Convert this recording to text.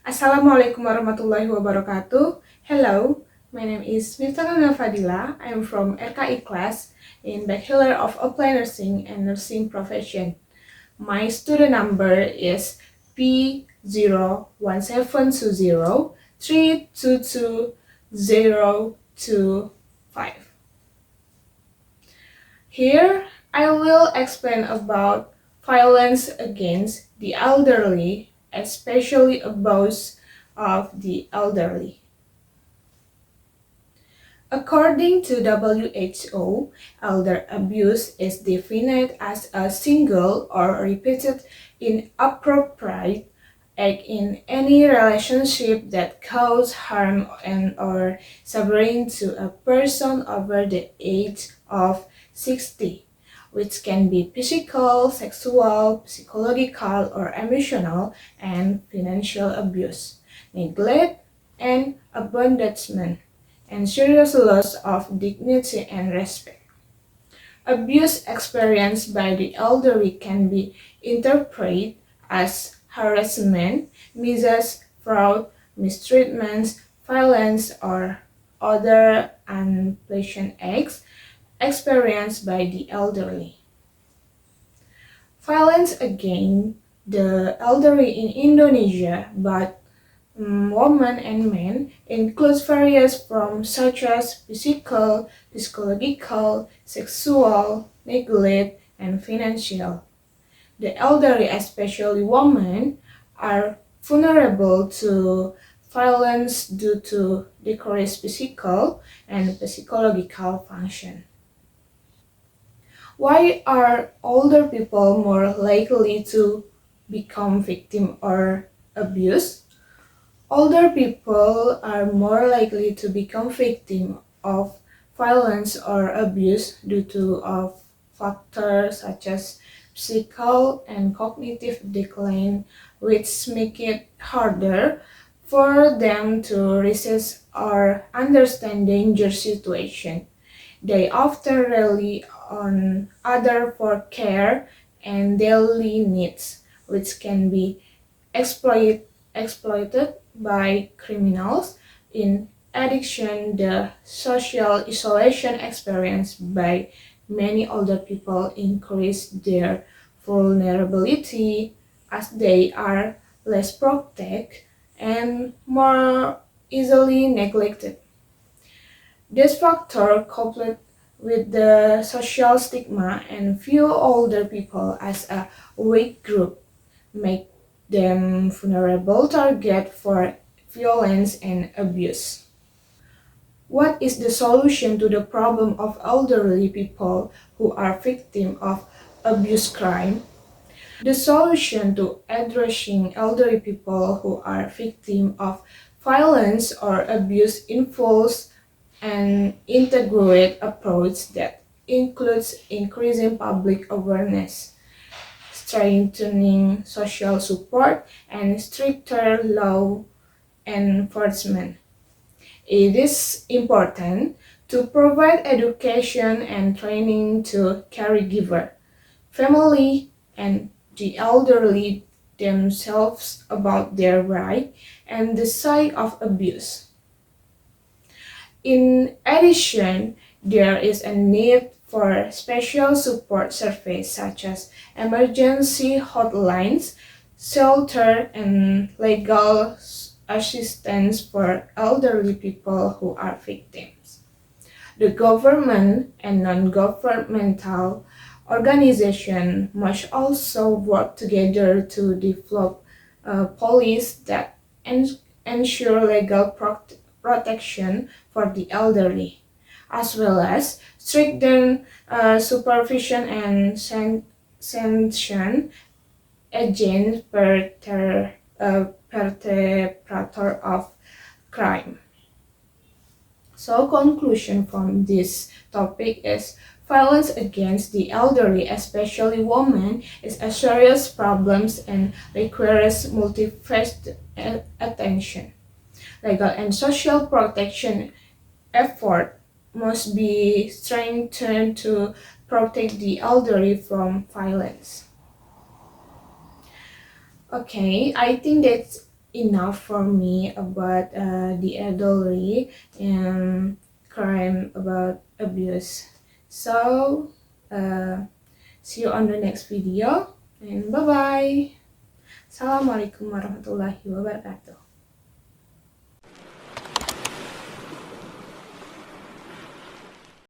Assalamualaikum warahmatullahi wabarakatuh. Hello, my name is Miftah Fadhilah. I'm from RKI Class in Bachelor of Applied Nursing and Nursing Profession. My student number is P01720322025. Here, I will explain about violence against the elderly, especially abuse of the elderly. According to WHO, elder abuse is defined as a single or repeated inappropriate act in any relationship that cause harm and or suffering to a person over the age of 60, which can be physical, sexual, psychological, or emotional, and financial abuse, neglect, and abandonment, and serious loss of dignity and respect. Abuse experienced by the elderly can be interpreted as harassment, misuse, fraud, mistreatment, violence, or other unpleasant acts experienced by the elderly. Violence against the elderly in Indonesia, but women and men, includes various forms such as physical, psychological, sexual, neglect, and financial. The elderly, especially women, are vulnerable to violence due to decreased physical and psychological function. Why are older people more likely to become victim or abuse? Older people are more likely to become victim of violence or abuse due to factors such as physical and cognitive decline, which make it harder for them to resist or understand danger situation. They often rely on others for care and daily needs, which can be exploited by criminals. In addition, the social isolation experienced by many older people increase their vulnerability as they are less protected and more easily neglected. This factor, coupled with the social stigma and view older people as a weak group, make them vulnerable target for violence and abuse. What is the solution to the problem of elderly people who are victims of abuse crime? The solution to addressing elderly people who are victims of violence or abuse involves an integrated approach that includes increasing public awareness, strengthening social support, and stricter law enforcement. It is important to provide education and training to caregiver, family, and the elderly themselves about their right and the side of abuse. In addition, there is a need for special support services such as emergency hotlines, shelter, and legal assistance for elderly people who are victims. The government and non-governmental organizations must also work together to develop policies that ensure legal protection for the elderly, as well as strengthen supervision and sanction against perpetrator of crime. So conclusion from this topic is violence against the elderly, especially women, is a serious problem and requires multifaceted attention. Legal and social protection effort must be strengthened to protect the elderly from violence. Okay, I think that's enough for me about the adultery and crime about abuse. So see you on the next video, and bye bye. Assalamualaikum warahmatullahi wabarakatuh.